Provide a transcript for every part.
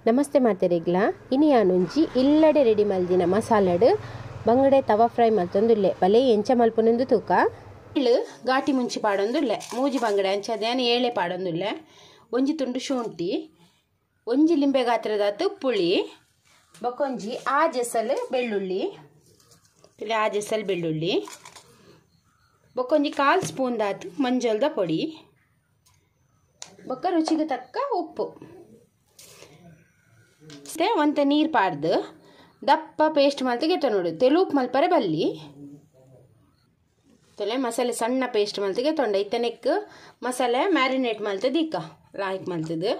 ನಮಸ್ತೆ ಮಾತೆರೆಗ್ಲ ಇನಿ ಯಾನುಂಜಿ ಇಲ್ಲಡೆ ರೆಡಿ ಮಲ್ದಿನ ಮಸಾಲಡ್ ಬಂಗಡೆ ತವಾ ಫ್ರೈ ಮಲ್ತೊಂದುಲ್ಲೆ ಬಲೆ ಎಂಚ ಮಲ್ಪುನೊಂದು ತೂಕ ಎಳ್ಳು ಘಾಟಿ ಮುಂಚಿ ಪಾಡೊಂದುಲ್ಲೆ ಮೂಜಿ ಬಂಗಡೆ ಅಂಚದೇನು ಏಳೆ ಪಾಡೊಂದುಲ್ಲೆ ಒಂಜಿ ತುಂಡು ಶುಂಠಿ ಒಂಜಿ ಲಿಂಬೆ ಗಾತ್ರದಾತು ಪುಳಿ ಬೊಕೊಂಜಿ ಆಜೆಸಲ್ ಬೆಳ್ಳುಳ್ಳಿ ಇಲ್ಲಿ ಆಜೆಸಲ್ ಬೆಳ್ಳುಳ್ಳಿ ಬೊಕೊಂಜಿ 1/4 ಸ್ಪೂನ್ ದಾತು ಮಂಜಲ್ದ ಪೊಡಿ ಬೊಕ್ಕ ರುಚಿಗೆ ತಕ್ಕ ಉಪ್ಪು ಒಂತ ನೀರು ಪಾಡ್ದು ದಪ್ಪ ಪೇಸ್ಟ್ ಮಲ್ತು ಗೆತ್ತ ನೋಡು ತೆಲುಪ್ ಮಲ್ಪರೆ ಬಲ್ಲಿ ತಲೆ ಮಸಾಲೆ ಸಣ್ಣ ಪೇಸ್ಟ್ ಮಲ್ತು ಗೆತ್ತೊಂಡ ಇತ್ತನೆಕ್ ಮಸಾಲೆ ಮ್ಯಾರಿನೇಟ್ ಮಲ್ತದ ಇಕ್ಕ ಲಾಯ್ಕ್ ಮಲ್ತದು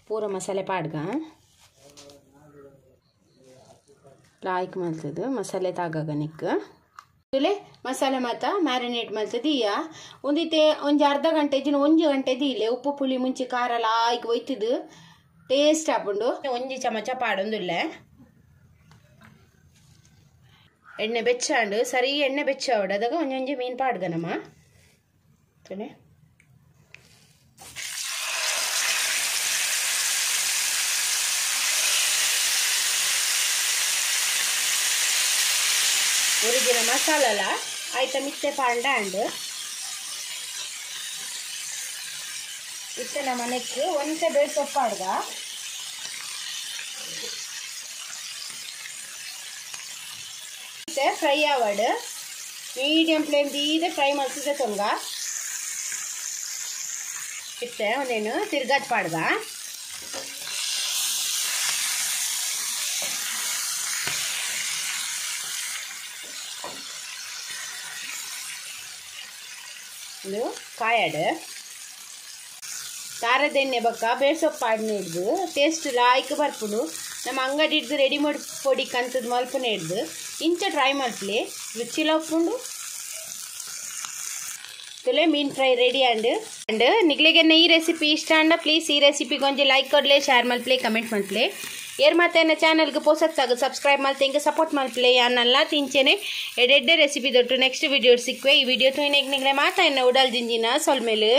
ಪೂರ ಮಸಾಲೆ ಪಾಡ್ಗ ಲಾಯ್ಕ್ ಮಲ್ತದು ಮಸಾಲೆ ತಾಗಾಗ ನಿಕ್ ತುಲೆ ಮಸಾಲೆ ಮಾತ ಮ್ಯಾರಿನೇಟ್ ಮಲ್ತದೀಯ ಒಂದಿತ್ತೆ ಒಂಜಿ ಅರ್ಧ ಗಂಟೆ ಒಂಜಿ ಗಂಟೆ ದೀಲೆ ಉಪ್ಪು ಪುಳಿ ಮುಂಚೆ ಖಾರ ಲಾಯ್ಕ್ ಒಯ್ತದು ಟೇಸ್ಟ್ ಆಪುಂಡು ಒಂಜಿ ಚಮಚ ಪಾಡೊಂದುಲ್ಲೆ ಎಣ್ಣೆ ಬೆಚ್ಚಾಂಡು ಸರಿ ಎಣ್ಣೆ ಬೆಚ್ಚಾವಡ ಅದಾಗ ಒಂಜೊಂಜಿ ಮೀನು ಪಾಡ್ಗನಮ್ಮ ತಲೆ ಉರಿಗಿನ ಮಸಾಲಲ ಆಯ್ತ ಮಿತ್ತೆ ಪಾಂಡ ಅಂಡು ಇತ್ತೆ ನಮ್ಮ ಮನೆಗೆ ಒಂದೇ ಬೇಳೆ ಸೊಪ್ಪು ಪಾಡ್ಗ ಫ್ರೈ ಆವಡ್ ಮೀಡಿಯಂ ಫ್ಲೇಮ್ ದೀದೆ ಫ್ರೈ ಮಾಡ್ತಿದ್ದೆ ತೊಂಗ ಇತ್ತೆ ಒಂದೇನು ತಿರ್ಗಾಟ್ ಪಾಡ್ಗ ಇದು ಕಾಯಡ್ ಖಾರದ ಎಣ್ಣೆ ಬಕ್ಕ ಬೇಳೆ ಸೊಪ್ಪು ಪಾಡ್ನೆ ಹಿಡ್ದು ಟೇಸ್ಟ್ ಲಾಯ್ಕ್ ಬರ್ಪುಡು ನಮ್ಮ ಅಂಗಡಿ ಹಿಡ್ದು ರೆಡಿಮೇಡ್ ಪೊಡಿ ಕಂತದ ಮಲ್ಪನೆ ಹಿಡ್ದು ಇಂಚ ಟ್ರೈ ಮಲ್ಪಲಿ ರುಚಿಲ ಉಪ್ಪುಂಡು ತುಲೆ ಮೀನು ಫ್ರೈ ರೆಡಿ ಅಂಡ್ ನಿಗ್ಲಿಗೆ ಈ ರೆಸಿಪಿ ಇಷ್ಟ ಅಂಡ ಪ್ಲೀಸ್ ಈ ರೆಸಿಪಿಗೆ ಒಂಜಿ ಲೈಕ್ ಕೊಡ್ಲೆ ಶೇರ್ ಮಲ್ಪಲೆ ಕಮೆಂಟ್ ಮಲ್ಪಲೆ ಏರ್ ಮಾತೇನ ಚಾನಲ್ಗೆ ಪೋಸಕ್ತಾಗ ಸಬ್ಸ್ಕ್ರೈಬ್ ಮಲ್ತೆ ಹಿಂಗೆ ಸಪೋರ್ಟ್ ಮಲ್ಪಲೆ ಯಾನಲ್ಲ ತಿಂಚೇನೆ ಎಡೆಡ್ಡೆ ರೆಸಿಪಿ ದೊಟ್ಟು ನೆಕ್ಸ್ಟ್ ವಿಡಿಯೋ ಸಿಕ್ಕುವೆ ಈ ವಿಡಿಯೋ ನಿಗ್ಲೆ ಮಾತಾ ಎನ್ನ ಉಡಲ್ ಜಿಂಜಿನ ಸೊಲ್ಮೇಲೆ